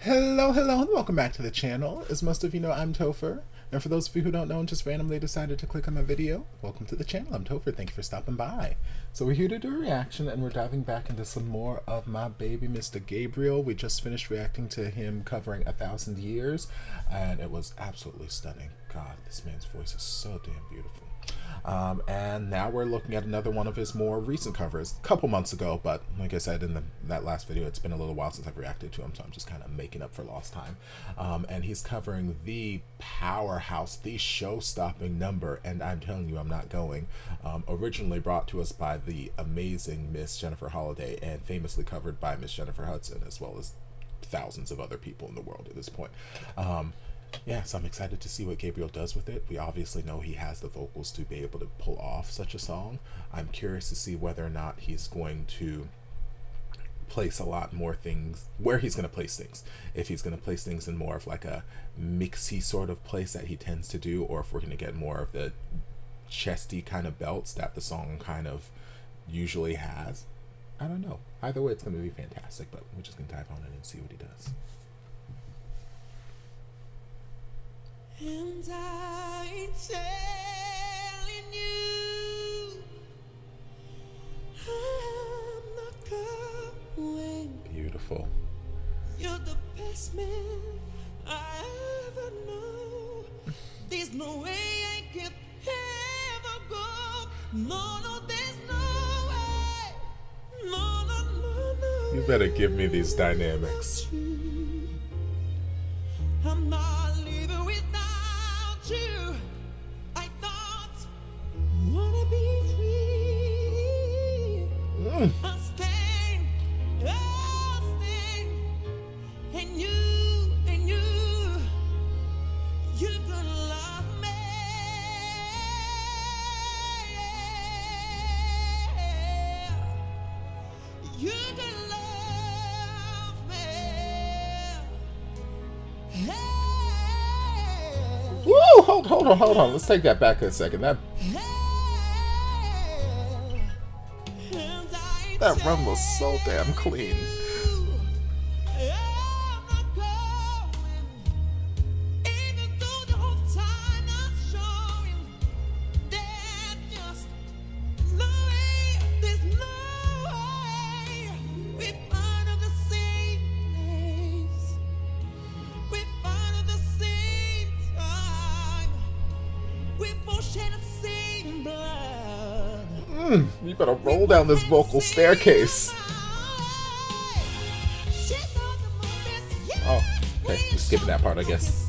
Hello, hello, and welcome back to the channel. As most of you know, I'm Topher. And for those of you who don't know and just randomly decided to click on my video, welcome to the channel. I'm Topher. Thank you for stopping by. So we're here to do a reaction, and we're diving back into some more of my baby, Mr. Gabriel. We just finished reacting to him covering 1,000 Years, and it was absolutely stunning. God, this man's voice is so damn beautiful. And now we're looking at another one of his more recent covers, a couple months ago, but like I said in that last video, it's been a little while since I've reacted to him, so I'm just kind of making up for lost time. And he's covering the powerhouse, the show-stopping number, and I'm telling you, I'm not going, originally brought to us by the amazing Miss Jennifer Holliday and famously covered by Miss Jennifer Hudson, as well as thousands of other people in the world at this point. Yeah, so I'm excited to see what Gabriel does with it. We obviously know he has the vocals to be able to pull off such a song. I'm curious to see whether or not he's going to place a lot more things, where he's going to place things. If he's going to place things in more of like a mixy sort of place that he tends to do, or if we're going to get more of the chesty kind of belts that the song kind of usually has. I don't know. Either way, it's going to be fantastic, but we're just going to dive on it and see what he does. And I'm telling you, I'm not going. Beautiful. You're the best man I ever know. There's no way I could ever go. No, no, there's no way. No, no, no, no. You better give me these dynamics. I'm not living without you. I thought wanna be free. I'll stay, and you're gonna love me. You're gonna love me. Woo! Hold on. Let's take that back a second. That run was so damn clean. You better roll down this vocal staircase. Oh, okay. Just skipping that part, I guess.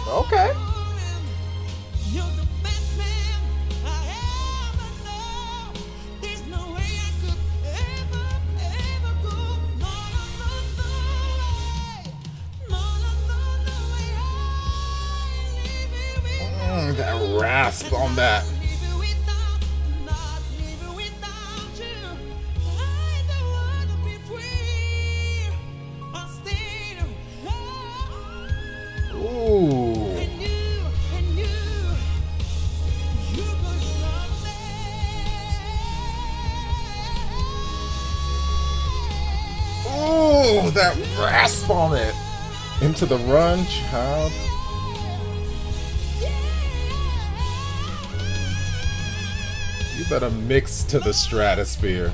Okay. You're the best man I ever know. There's no way I could ever go. No, way. No way. That rasp on that. Ooh, that rasp on it. Into the run, child. You better mix to the stratosphere.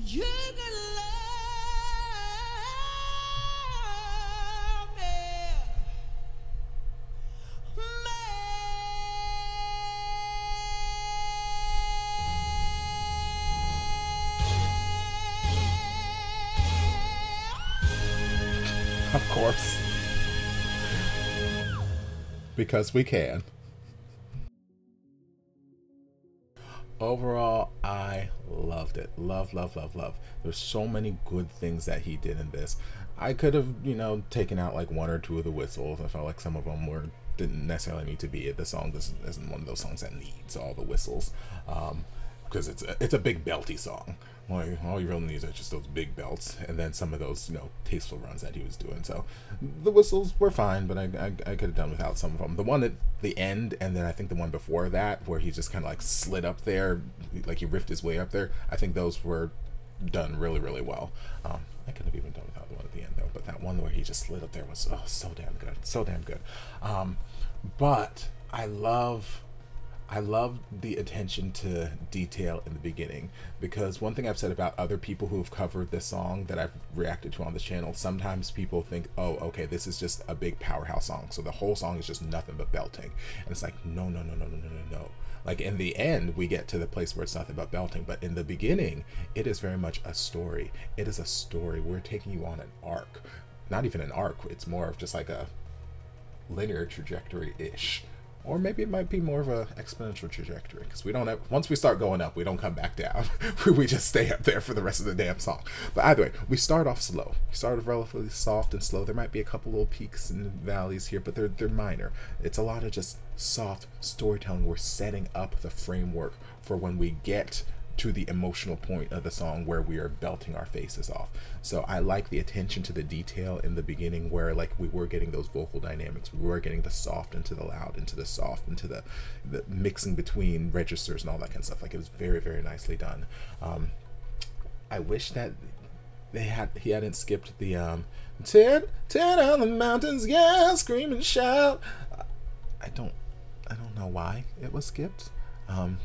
You're gonna love me. Of course. because we can. Overall, I loved it. Love, love, love, love. There's so many good things that he did in this. I could have, you know, taken out like one or two of the whistles. I felt like some of them didn't necessarily need to be it. The song isn't one of those songs that needs all the whistles, because it's a big belty song. Like, all you really need are just those big belts, and then some of those, you know, tasteful runs that he was doing. So the whistles were fine, but I could have done without some of them. The one at the end, and then I think the one before that, where he just kind of like slid up there, like he riffed his way up there, I think those were done really, really well. I could have even done without the one at the end though, but that one where he just slid up there was so damn good, so damn good. But I love the attention to detail in the beginning, because one thing I've said about other people who have covered this song that I've reacted to on this channel, sometimes people think, oh, okay, this is just a big powerhouse song, so the whole song is just nothing but belting. And it's like, no. Like, in the end, we get to the place where it's nothing but belting, but in the beginning, it is very much a story. It is a story. We're taking you on an arc. Not even an arc, it's more of just like a linear trajectory-ish. Or maybe it might be more of a exponential trajectory, because we don't have, once we start going up, we don't come back down. We just stay up there for the rest of the damn song. But either way, we start off slow. We start off relatively soft and slow. There might be a couple little peaks and valleys here, but they're minor. It's a lot of just soft storytelling. We're setting up the framework for when we get to the emotional point of the song where we are belting our faces off. So I like the attention to the detail in the beginning, where like we were getting those vocal dynamics, we were getting the soft into the loud, into the soft, into the mixing between registers and all that kind of stuff. Like, it was very, very nicely done. I wish that he hadn't skipped the tear down the mountains, yeah, scream and shout. I don't know why it was skipped.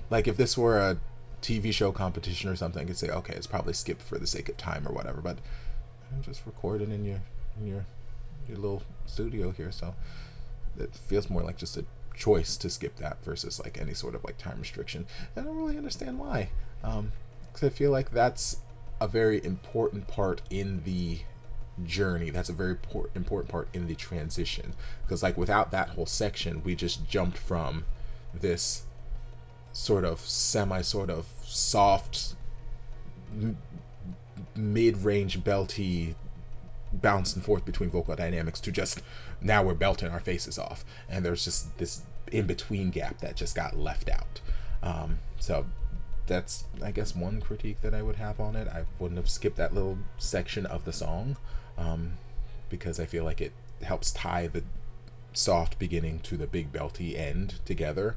Like, if this were a TV show competition or something, I could say, okay, it's probably skipped for the sake of time or whatever, but I'm just recording in your little studio here, so it feels more like just a choice to skip that versus like any sort of like time restriction. I don't really understand why, because I feel like that's a very important part in the journey. That's a very important part in the transition, because like without that whole section, we just jumped from this sort of soft mid-range belty bouncing forth between vocal dynamics to just now we're belting our faces off, and there's just this in-between gap that just got left out. So that's, I guess, one critique that I would have on it. I wouldn't have skipped that little section of the song, because I feel like it helps tie the soft beginning to the big belty end together.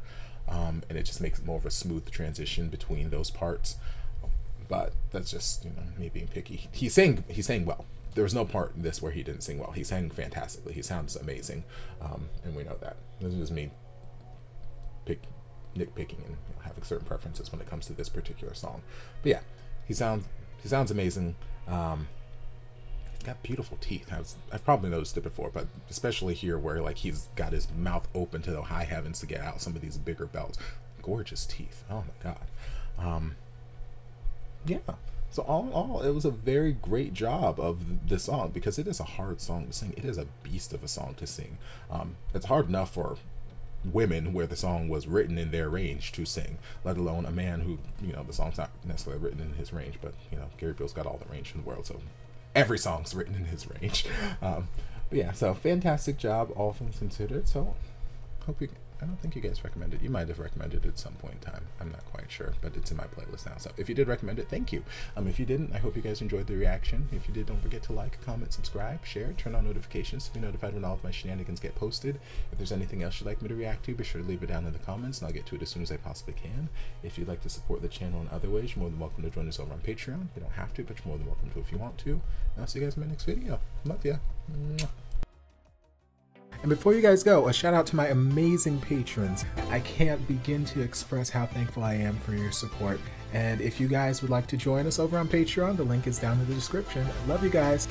And it just makes it more of a smooth transition between those parts. But that's just, you know, me being picky. He sang well. There was no part in this where he didn't sing well. He sang fantastically. He sounds amazing, and we know that. This is just me nitpicking and, you know, having certain preferences when it comes to this particular song. But yeah, he sounds amazing. He's got beautiful teeth. I've probably noticed it before, but especially here where like he's got his mouth open to the high heavens to get out some of these bigger belts. Gorgeous teeth. Oh my god. Yeah. So all in all, it was a very great job of the song, because it is a hard song to sing. It is a beast of a song to sing. It's hard enough for women where the song was written in their range to sing, let alone a man who, you know, the song's not necessarily written in his range, but, you know, Gabriel's got all the range in the world, so every song's written in his range. But yeah, so fantastic job, all things considered. So I don't think you guys recommend it. You might have recommended it at some point in time. I'm not quite sure, but it's in my playlist now. So if you did recommend it, thank you. If you didn't, I hope you guys enjoyed the reaction. If you did, don't forget to like, comment, subscribe, share, turn on notifications to be notified when all of my shenanigans get posted. If there's anything else you'd like me to react to, be sure to leave it down in the comments, and I'll get to it as soon as I possibly can. If you'd like to support the channel in other ways, you're more than welcome to join us over on Patreon. You don't have to, but you're more than welcome to if you want to. And I'll see you guys in my next video. Love ya. Mwah. And before you guys go, a shout out to my amazing patrons. I can't begin to express how thankful I am for your support. And if you guys would like to join us over on Patreon, the link is down in the description. I love you guys.